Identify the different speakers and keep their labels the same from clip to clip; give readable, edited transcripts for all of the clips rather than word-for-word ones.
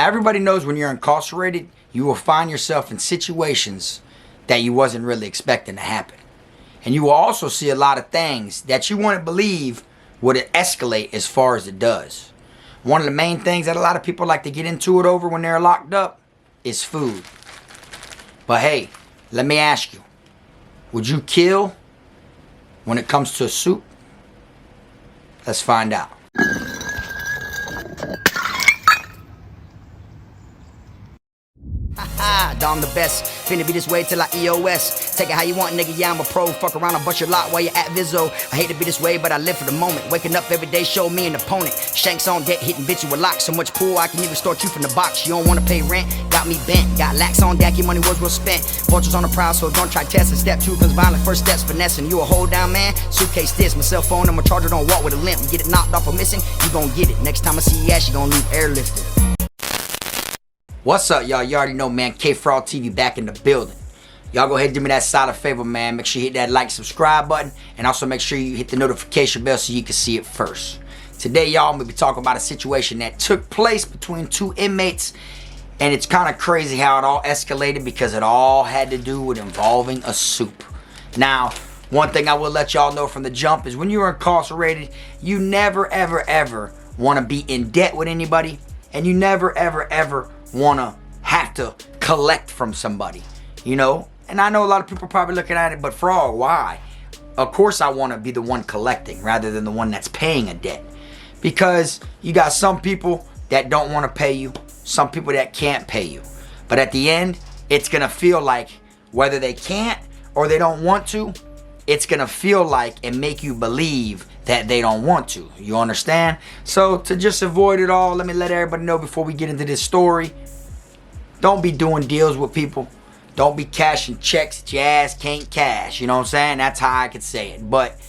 Speaker 1: Now, everybody knows when you're incarcerated, you will find yourself in situations that you wasn't really expecting to happen. And you will also see a lot of things that you wouldn't believe would escalate as far as it does. One of the main things that a lot of people like to get into it over when they're locked up is food. But hey, let me ask you, would you kill when it comes to soup? Let's find out. I'm the best, finna be this way till I EOS. Take it how you want, nigga, yeah, I'm a pro. Fuck around and bust your lot while you're at Vizzo. I hate to be this way, but I live for the moment. Waking up every day, show me an opponent. Shanks on deck, hitting bitch you with locks. So much pool, I can even start you from the box. You don't wanna pay rent, got me bent. Got lax on deck, your money was well spent. Vultures on the prowl, so don't try testing. Step 2 comes violent, first steps finessing. You a hold down man, suitcase this. My cell phone, I'm a charger, don't walk with a limp. Get it knocked off or missing, you gon' get it. Next time I see your ass, you gon' leave airlifted. What's up, y'all? You already know, man. K-Fraud TV back in the building. Y'all go ahead and do me that solid favor, man. Make sure you hit that like, subscribe button. And also make sure you hit the notification bell so you can see it first. Today, y'all, I'm going to be talking about a situation that took place between 2 inmates. And it's kind of crazy how it all escalated because it all had to do with involving a soup. Now, one thing I will let y'all know from the jump is when you're incarcerated, you never, ever, ever want to be in debt with anybody. And you never, ever, ever want to have to collect from somebody, you know. And I know a lot of people are probably looking at it, but Frog, why? Of course I want to be the one collecting rather than the one that's paying a debt, because you got some people that don't want to pay you, some people that can't pay you, but at the end it's gonna feel like, whether they can't or they don't want to, it's gonna feel like and make you believe that they don't want to. You understand? So to just avoid it all, let me let everybody know before we get into this story, don't be doing deals with people. Don't be cashing checks that your ass can't cash. You know what I'm saying? That's how I could say it. But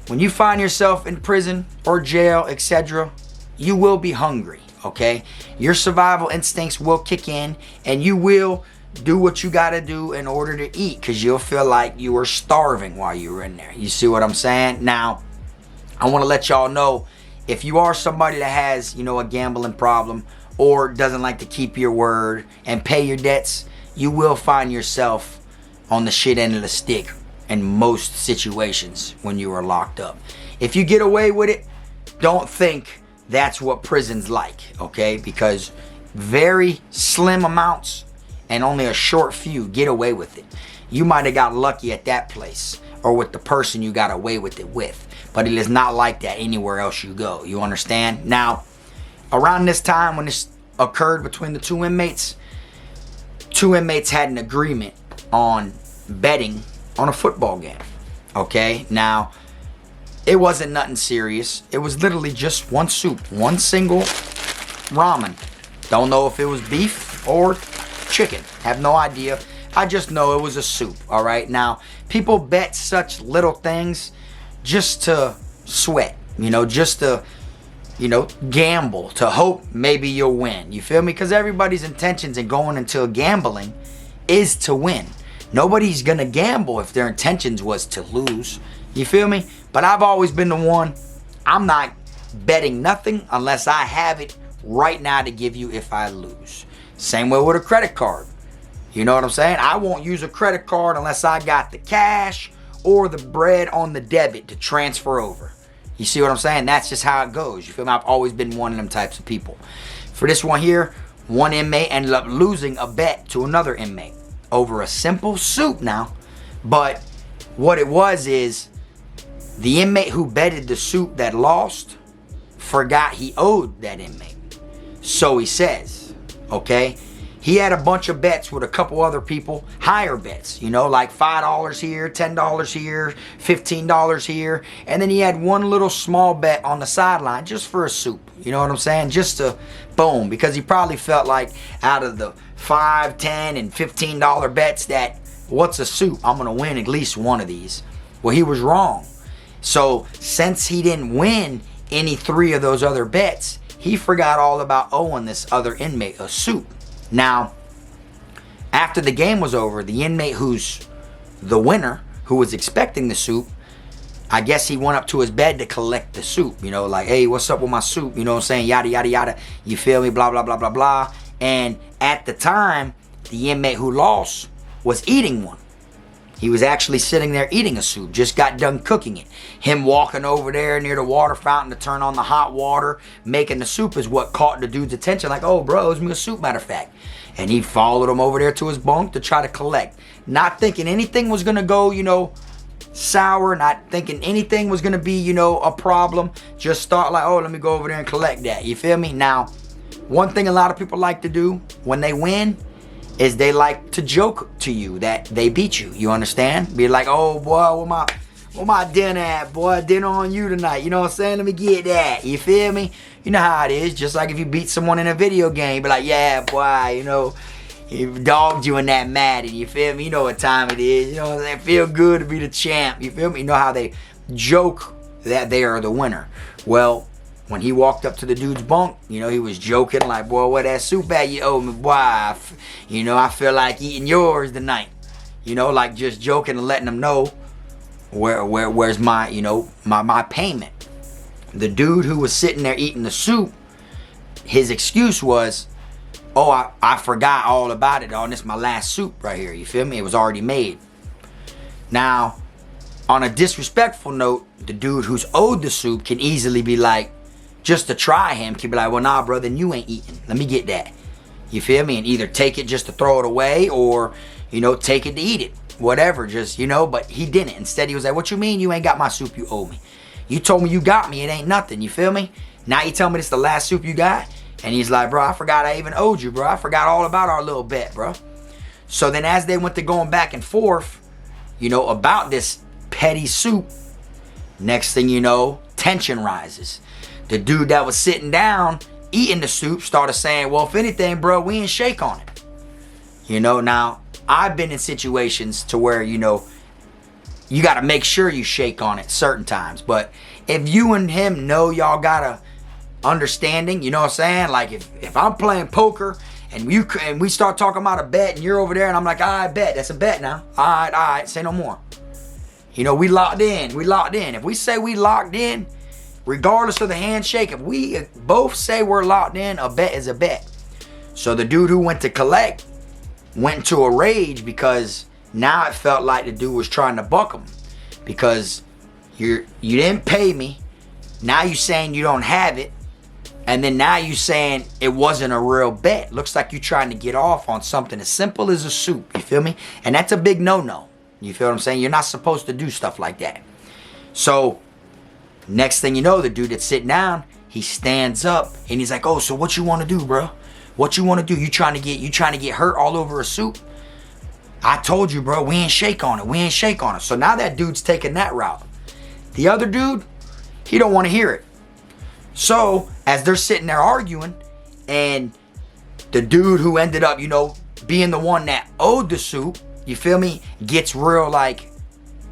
Speaker 1: when you find yourself in prison or jail, etc., you will be hungry, okay? Your survival instincts will kick in and you will do what you gotta do in order to eat, because you'll feel like you were starving while you were in there. You see what I'm saying? Now, I want to let y'all know, if you are somebody that has, you know, a gambling problem or doesn't like to keep your word and pay your debts, you will find yourself on the shit end of the stick in most situations when you are locked up. If you get away with it, don't think that's what prison's like, okay? Because very slim amounts and only a short few get away with it. You might have got lucky at that place or with the person you got away with it with, but it is not like that anywhere else you go. You understand? Now, around this time when this occurred between the 2 inmates, 2 inmates had an agreement on betting on a football game, okay? Now, it wasn't nothing serious. It was literally just one soup, one single ramen. Don't know if it was beef or chicken. Have no idea. I just know it was a soup, all right? Now, people bet such little things just to sweat, you know, just to, you know, gamble, to hope maybe you'll win. You feel me? Because everybody's intentions in going into gambling is to win. Nobody's gonna gamble if their intentions was to lose. You feel me? But I've always been the one, I'm not betting nothing unless I have it right now to give you if I lose. Same way with a credit card. You know what I'm saying? I won't use a credit card unless I got the cash or the bread on the debit to transfer over. You see what I'm saying? That's just how it goes. You feel me? I've always been one of them types of people. For this one here, one inmate ended up losing a bet to another inmate over a simple soup now. But what it was is, the inmate who betted the soup that lost forgot he owed that inmate. So he says, okay? He had a bunch of bets with a couple other people, higher bets, you know, like $5 here, $10 here, $15 here. And then he had one little small bet on the sideline just for a soup. You know what I'm saying? Just to, boom, because he probably felt like out of the $5, $10, and $15 bets that, what's a soup? I'm going to win at least one of these. Well, he was wrong. So since he didn't win any 3 of those other bets, he forgot all about owing this other inmate a soup. Now, after the game was over, the inmate who's the winner, who was expecting the soup, I guess he went up to his bed to collect the soup, you know, like, hey, what's up with my soup? You know what I'm saying? Yada, yada, yada. You feel me? Blah, blah, blah, blah, blah. And at the time, the inmate who lost was eating one. He was actually sitting there eating a soup, just got done cooking it. Him walking over there near the water fountain to turn on the hot water, making the soup is what caught the dude's attention. Like, oh, bro, it's me a soup, matter of fact. And he followed him over there to his bunk to try to collect. Not thinking anything was going to go, you know, sour. Not thinking anything was going to be, you know, a problem. Just start like, oh, let me go over there and collect that. You feel me? Now, one thing a lot of people like to do when they win is they like to joke to you that they beat you. You understand? Be like, oh, boy, where my dinner at, boy? Dinner on you tonight. You know what I'm saying? Let me get that. You feel me? You know how it is. Just like if you beat someone in a video game, be like, yeah, boy, you know, he dogged you in that Madden. You feel me? You know what time it is. You know what I'm saying? Feel good to be the champ. You feel me? You know how they joke that they are the winner. Well, when he walked up to the dude's bunk, you know, he was joking like, boy, where that soup at you owe me, boy? You know, I feel like eating yours tonight. You know, like just joking and letting them know where's my, you know, my payment. The dude who was sitting there eating the soup, his excuse was, oh, I forgot all about it. Oh, this is my last soup right here. You feel me? It was already made. Now, on a disrespectful note, the dude who's owed the soup can easily be like, just to try him, can be like, well, nah, brother, you ain't eating. Let me get that. You feel me? And either take it just to throw it away or, you know, take it to eat it. Whatever, just, you know, but he didn't. Instead, he was like, what you mean you ain't got my soup you owe me? You told me you got me. It ain't nothing. You feel me? Now you tell me this the last soup you got? And he's like, bro, I forgot I even owed you, bro. I forgot all about our little bet, bro. So then as they went to going back and forth, you know, about this petty soup, next thing you know, tension rises. The dude that was sitting down eating the soup started saying, well, if anything, bro, we ain't shake on it. You know, now, I've been in situations to where, you know, you got to make sure you shake on it certain times. But if you and him know y'all got a understanding, you know what I'm saying? Like, if I'm playing poker and we start talking about a bet and you're over there and I'm like, all right, bet. That's a bet now. All right, say no more. You know, we locked in. If we say we locked in, regardless of the handshake, if we both say we're locked in, a bet is a bet. So the dude who went to collect went into a rage because now it felt like the dude was trying to buck him. Because you didn't pay me. Now you saying you don't have it. And then now you saying it wasn't a real bet. Looks like you trying to get off on something as simple as a soup. You feel me? And that's a big no-no. You feel what I'm saying? You're not supposed to do stuff like that. So next thing you know, the dude that's sitting down, he stands up and he's like, oh, so what you want to do, bro? What you want to do? You trying to get hurt all over a soup? I told you, bro, we ain't shake on it. So now that dude's taking that route. The other dude, he don't want to hear it. So as they're sitting there arguing, and the dude who ended up, you know, being the one that owed the soup, you feel me, gets real, like,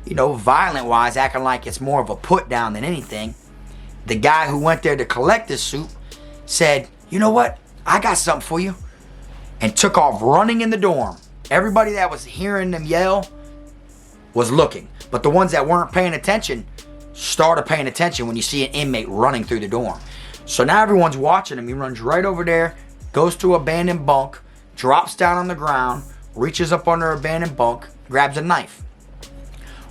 Speaker 1: you know, violent wise, acting like it's more of a put down than anything. The guy who went there to collect this soup said, you know what? I got something for you. And took off running in the dorm. Everybody that was hearing them yell was looking. But the ones that weren't paying attention started paying attention when you see an inmate running through the dorm. So now everyone's watching him. He runs right over there, goes to an abandoned bunk, drops down on the ground, reaches up under an abandoned bunk, grabs a knife,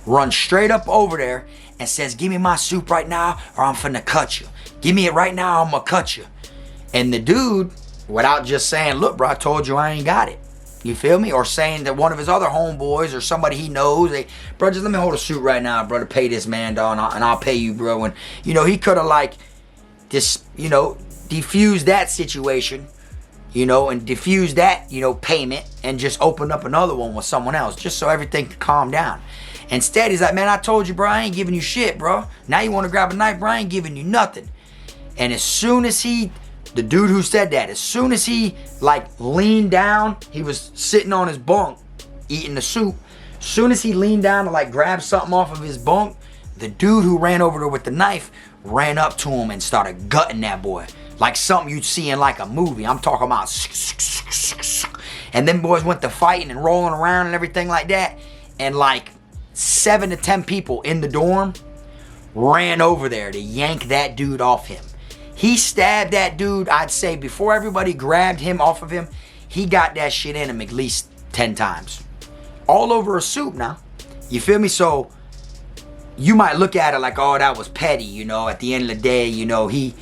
Speaker 1: runs straight up over there and says, give me my soup right now or I'm finna cut you. Give me it right now or I'm gonna cut you. And the dude, without just saying, look, bro, I told you I ain't got it. You feel me? Or saying that one of his other homeboys or somebody he knows, hey, bro, just let me hold a suit right now, bro, to pay this man, dog, and I'll pay you, bro. And, you know, he could have, like, just, you know, diffused that situation, you know, and diffused that, you know, payment and just opened up another one with someone else just so everything could calm down. Instead, he's like, man, I told you, bro, I ain't giving you shit, bro. Now you want to grab a knife, bro, I ain't giving you nothing. And as soon as the dude who said that, as soon as he like leaned down, he was sitting on his bunk eating the soup. As soon as he leaned down to like grab something off of his bunk, the dude who ran over there with the knife ran up to him and started gutting that boy. Like something you'd see in like a movie. I'm talking about. And them boys went to fighting and rolling around and everything like that. And like 7 to 10 people in the dorm ran over there to yank that dude off him. He stabbed that dude, I'd say, before everybody grabbed him off of him, he got that shit in him at least 10 times. All over a soup now. You feel me? So you might look at it like, oh, that was petty, you know. At the end of the day, you know, he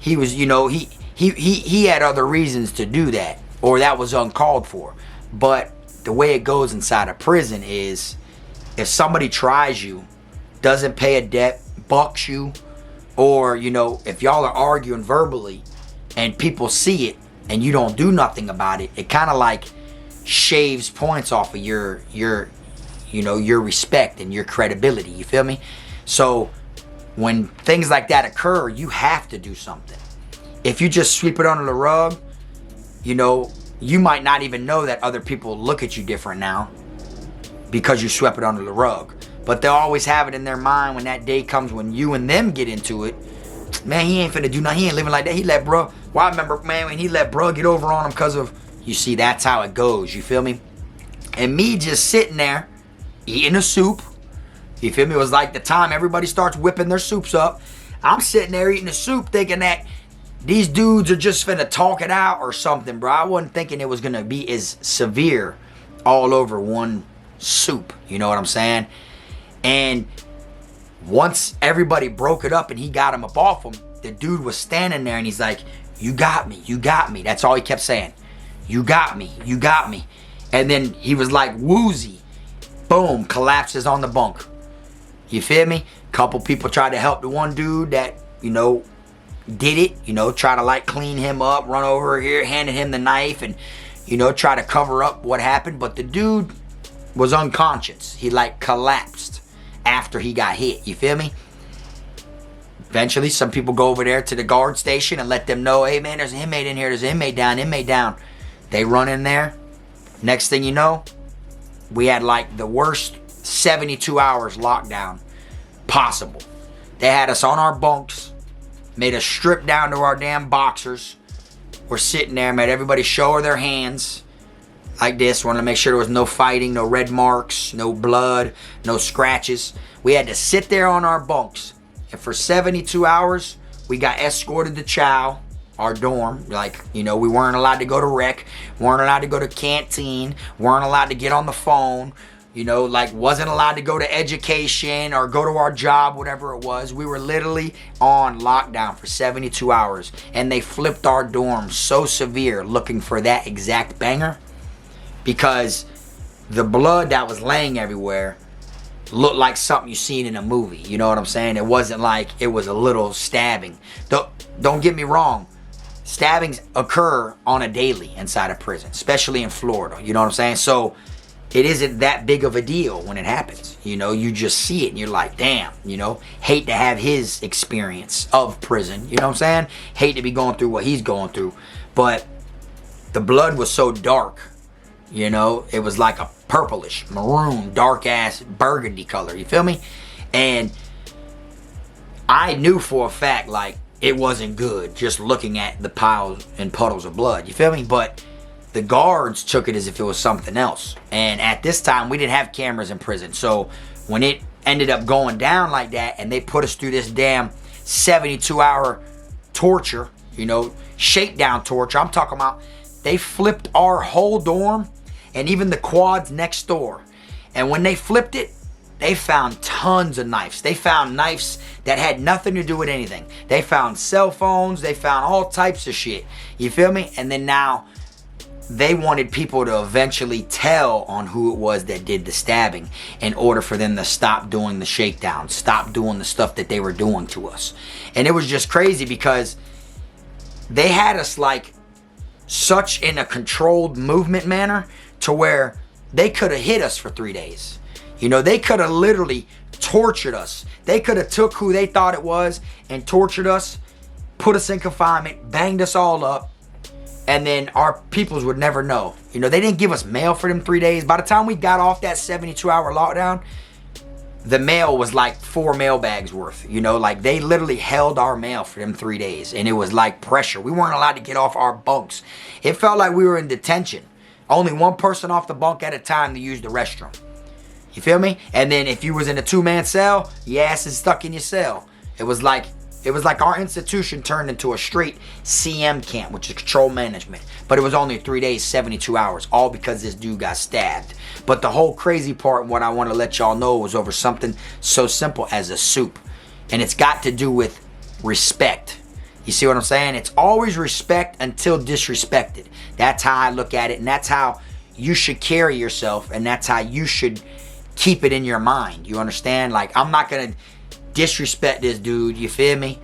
Speaker 1: was, you know, he had other reasons to do that, or that was uncalled for. But the way it goes inside a prison is, if somebody tries you, doesn't pay a debt, bucks you, or, you know, if y'all are arguing verbally and people see it and you don't do nothing about it, it kind of like shaves points off of your you know, your respect and your credibility. You feel me? So when things like that occur, you have to do something. If you just sweep it under the rug, you know, you might not even know that other people look at you different now because you swept it under the rug. But they'll always have it in their mind when that day comes when you and them get into it. Man, he ain't finna do nothing. He ain't living like that. He let bro. Well, I remember, man, when he let bro get over on him because of, you see, that's how it goes. You feel me? And me just sitting there eating a soup. You feel me? It was like the time everybody starts whipping their soups up. I'm sitting there eating a soup thinking that these dudes are just finna talk it out or something, bro. I wasn't thinking it was gonna be as severe all over one soup. You know what I'm saying? And once everybody broke it up and he got him up off him, the dude was standing there and he's like, you got me, you got me. That's all he kept saying. You got me, you got me. And then he was like woozy. Boom, collapses on the bunk. You feel me? Couple people tried to help the one dude that, you know, did it. You know, try to like clean him up, run over here, handed him the knife and, you know, try to cover up what happened. But the dude was unconscious. He like collapsed after he got hit. You feel me? Eventually, some people go over there to the guard station and let them know, hey man, there's an inmate in here. There's an inmate down, inmate down. They run in there. Next thing you know, we had like the worst 72 hours lockdown possible. They had us on our bunks, made us strip down to our damn boxers. We're sitting there, made everybody show her their hands like this. Wanted to make sure there was no fighting, no red marks, no blood, no scratches. We had to sit there on our bunks. And for 72 hours, we got escorted to chow, our dorm. Like, you know, we weren't allowed to go to rec, weren't allowed to go to canteen, weren't allowed to get on the phone, you know, like wasn't allowed to go to education or go to our job, whatever it was. We were literally on lockdown for 72 hours. And they flipped our dorm so severe looking for that exact banger, because the blood that was laying everywhere looked like something you seen in a movie. You know what I'm saying? It wasn't like it was a little stabbing. Don't get me wrong. Stabbings occur on a daily inside a prison, especially in Florida. You know what I'm saying? So it isn't that big of a deal when it happens. You know, you just see it and you're like, damn, you know, hate to have his experience of prison. You know what I'm saying? Hate to be going through what he's going through. But the blood was so dark. You know, it was like a purplish, maroon, dark ass burgundy color. You feel me? And I knew for a fact, like, it wasn't good just looking at the piles and puddles of blood. You feel me? But the guards took it as if it was something else. And at this time, we didn't have cameras in prison. So when it ended up going down like that and they put us through this damn 72-hour torture, you know, shakedown torture, I'm talking about, they flipped our whole dorm and even the quads next door. And when they flipped it, they found tons of knives. They found knives that had nothing to do with anything. They found cell phones. They found all types of shit. You feel me? And then now they wanted people to eventually tell on who it was that did the stabbing in order for them to stop doing the shakedown, stop doing the stuff that they were doing to us. And it was just crazy because they had us like such in a controlled movement manner to where they could have hit us for 3 days. You know, they could have literally tortured us. They could have took who they thought it was and tortured us, put us in confinement, banged us all up, and then our peoples would never know. You know, they didn't give us mail for them 3 days. By the time we got off that 72-hour lockdown, the mail was like 4 mail bags worth. You know, like they literally held our mail for them 3 days. And it was like pressure. We weren't allowed to get off our bunks. It felt like we were in detention. Only one person off the bunk at a time to use the restroom. You feel me? And then if you was in a 2-man cell, your ass is stuck in your cell. It was like our institution turned into a straight CM camp, which is control management. But it was only 3 days, 72 hours, all because this dude got stabbed. But the whole crazy part, what I want to let y'all know, was over something so simple as a soup. And it's got to do with respect. You see what I'm saying? It's always respect until disrespected. That's how I look at it, and that's how you should carry yourself, and that's how you should keep it in your mind. You understand? Like, I'm not going to disrespect this dude, you feel me,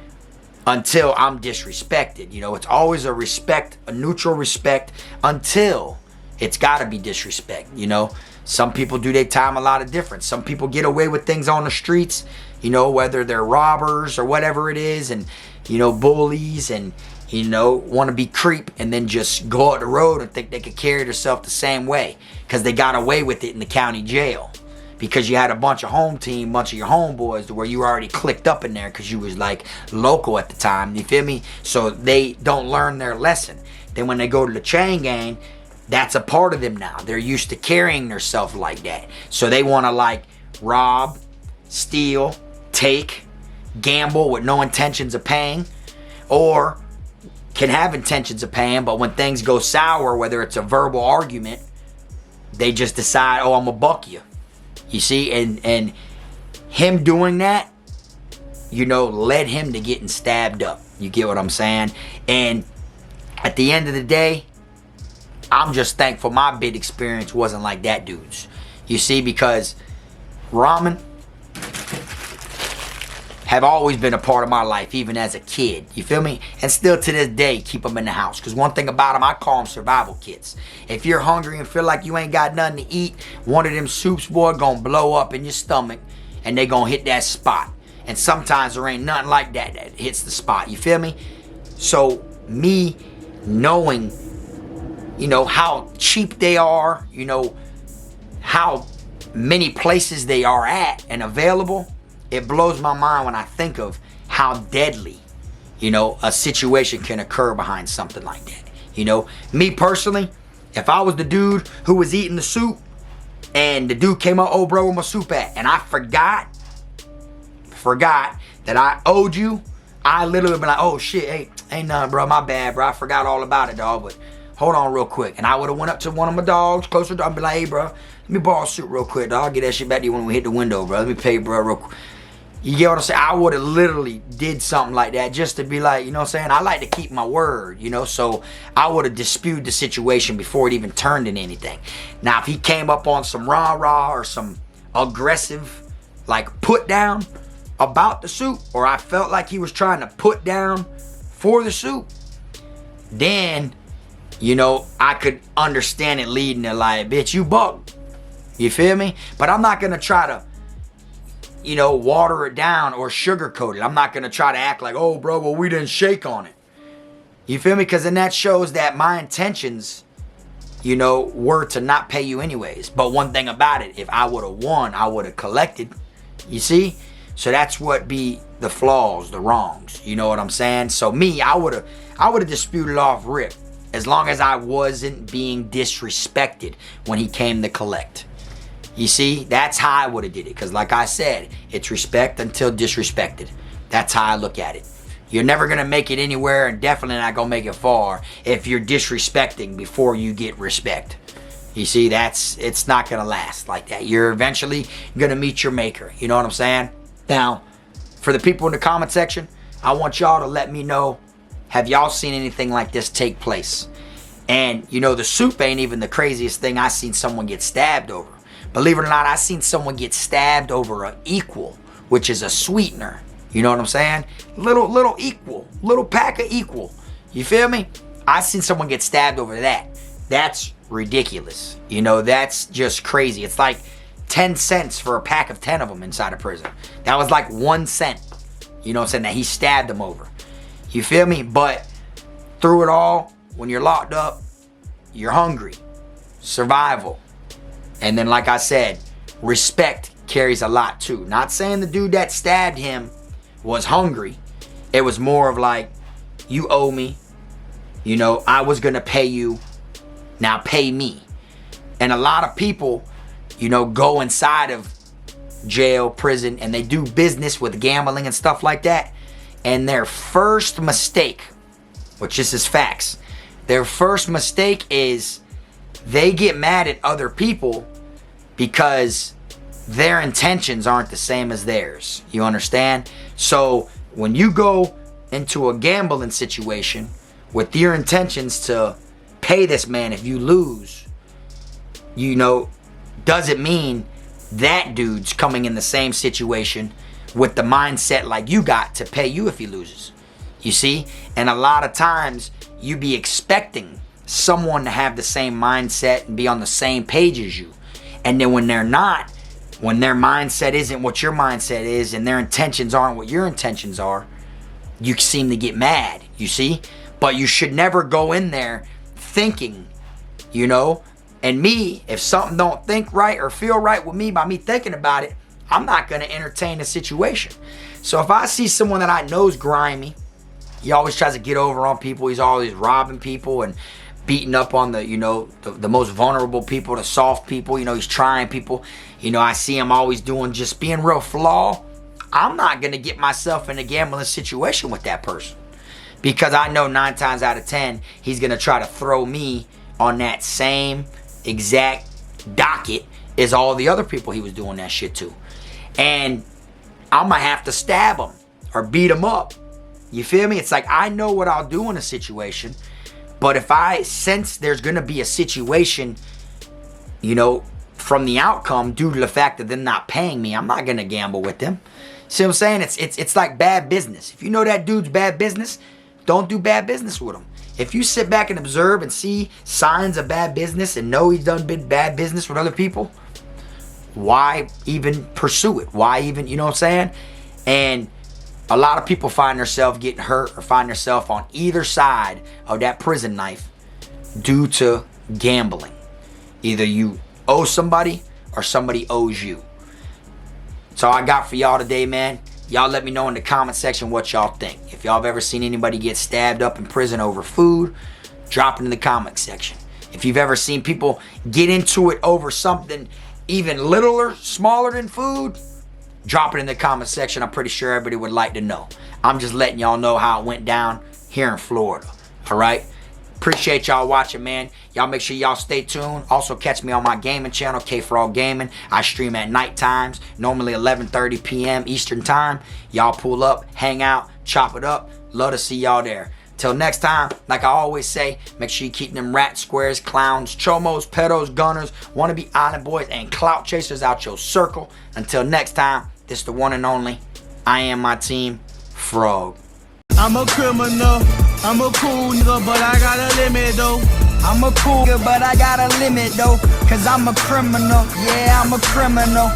Speaker 1: until I'm disrespected. You know, it's always a respect, a neutral respect, until it's got to be disrespect. You know, some people do their time a lot of different. Some people get away with things on the streets, you know, whether they're robbers or whatever it is, and, you know, bullies, and, you know, want to be creep, and then just go out the road and think they could carry themselves the same way because they got away with it in the county jail. Because you had a bunch of home team, bunch of your homeboys, to where you were already clicked up in there because you was like local at the time. You feel me? So they don't learn their lesson. Then when they go to the chain gang, that's a part of them now. They're used to carrying themselves like that. So they want to like rob, steal, take, gamble with no intentions of paying, or can have intentions of paying, but when things go sour, whether it's a verbal argument, they just decide, oh, I'm gonna buck you. You see, and him doing that, you know, led him to getting stabbed up. You get what I'm saying? And at the end of the day, I'm just thankful my bid experience wasn't like that dude's. You see, because Ramen have always been a part of my life, even as a kid. You feel me? And still to this day, keep them in the house. Because one thing about them, I call them survival kits. If you're hungry and feel like you ain't got nothing to eat, one of them soups, boy, gonna blow up in your stomach, and they gonna hit that spot. And sometimes there ain't nothing like that that hits the spot. You feel me? So me knowing, you know, how cheap they are, you know, how many places they are at and available, it blows my mind when I think of how deadly, you know, a situation can occur behind something like that. You know, me personally, if I was the dude who was eating the soup and the dude came up, oh bro, where my soup at? And I forgot that I owed you, I literally would be like, oh shit, hey, ain't nothing, bro, my bad, bro, I forgot all about it, dog, but hold on real quick. And I would have went up to one of my dogs closer to, I'd be like, hey bro, let me borrow a soup real quick, dog, I'll get that shit back to you when we hit the window, bro, let me pay you, bro, real quick. You get what I'm saying? I would have literally did something like that just to be like, you know what I'm saying? I like to keep my word, you know? So I would have disputed the situation before it even turned into anything. Now, if he came up on some rah-rah or some aggressive, like, put down about the soup, or I felt like he was trying to put down for the soup, then, you know, I could understand it leading to like, bitch, you bugged. You feel me? But I'm not going to try to, you know, water it down or sugarcoat it. I'm not going to try to act like, oh, bro, well, we didn't shake on it. You feel me? Because then that shows that my intentions, you know, were to not pay you anyways. But one thing about it, if I would have won, I would have collected. You see? So that's what be the flaws, the wrongs. You know what I'm saying? So me, I would have disputed off rip as long as I wasn't being disrespected when he came to collect. You see, that's how I would have did it. Because like I said, it's respect until disrespected. That's how I look at it. You're never going to make it anywhere, and definitely not going to make it far if you're disrespecting before you get respect. You see, it's not going to last like that. You're eventually going to meet your maker. You know what I'm saying? Now, for the people in the comment section, I want y'all to let me know, have y'all seen anything like this take place? And, you know, the soup ain't even the craziest thing I seen someone get stabbed over. Believe it or not, I seen someone get stabbed over an equal, which is a sweetener. You know what I'm saying? Little equal, little pack of equal. You feel me? I seen someone get stabbed over that. That's ridiculous. You know, that's just crazy. It's like 10 cents for a pack of 10 of them inside a prison. That was like 1 cent. You know what I'm saying? That he stabbed them over. You feel me? But through it all, when you're locked up, you're hungry. Survival. And then, like I said, respect carries a lot too. Not saying the dude that stabbed him was hungry. It was more of like, you owe me. You know, I was going to pay you. Now pay me. And a lot of people you know, go inside of jail, prison, and they do business with gambling and stuff like that. And their first mistake, which this is facts, their first mistake is they get mad at other people because their intentions aren't the same as theirs. You understand? So when you go into a gambling situation with your intentions to pay this man if you lose, you know, doesn't mean that dude's coming in the same situation with the mindset like you got to pay you if he loses. You see? And a lot of times you be expecting someone to have the same mindset and be on the same page as you. And then when they're not, when their mindset isn't what your mindset is and their intentions aren't what your intentions are, you seem to get mad, you see? But you should never go in there thinking, you know, and me, if something don't think right or feel right with me by me thinking about it, I'm not going to entertain the situation. So if I see someone that I know is grimy, he always tries to get over on people, he's always robbing people and beating up on the, you know, the most vulnerable people, the soft people, you know, he's trying people. You know, I see him always doing, just being real flawed. I'm not going to get myself in a gambling situation with that person. Because I know 9 times out of 10, he's going to try to throw me on that same exact docket as all the other people he was doing that shit to. And I'm going to have to stab him or beat him up. You feel me? It's like I know what I'll do in a situation. But if I sense there's going to be a situation, you know, from the outcome due to the fact that they're not paying me, I'm not going to gamble with them. See what I'm saying? It's like bad business. If you know that dude's bad business, don't do bad business with him. If you sit back and observe and see signs of bad business and know he's done bad business with other people, why even pursue it? Why even, you know what I'm saying? And a lot of people find themselves getting hurt or find themselves on either side of that prison knife due to gambling. Either you owe somebody or somebody owes you. That's all I got for y'all today, man. Y'all let me know in the comment section what y'all think. If y'all have ever seen anybody get stabbed up in prison over food, drop it in the comment section. If you've ever seen people get into it over something even littler, smaller than food, drop it in the comment section. I'm pretty sure everybody would like to know. I'm just letting y'all know how it went down here in Florida. All right? Appreciate y'all watching, man. Y'all make sure y'all stay tuned. Also catch me on my gaming channel, K4All Gaming. I stream at night times, normally 11:30 p.m. Eastern time. Y'all pull up, hang out, chop it up. Love to see y'all there. Till next time, like I always say, make sure you keep them rat squares, clowns, chomos, pedos, gunners, wannabe island boys, and clout chasers out your circle. Until next time, this the one and only. I am my team, Frog.
Speaker 2: I'm a criminal, I'm a cool nigga, but I got a limit though. I'm a cool nigga, but I got a limit though. Cause I'm a criminal, yeah, I'm a criminal.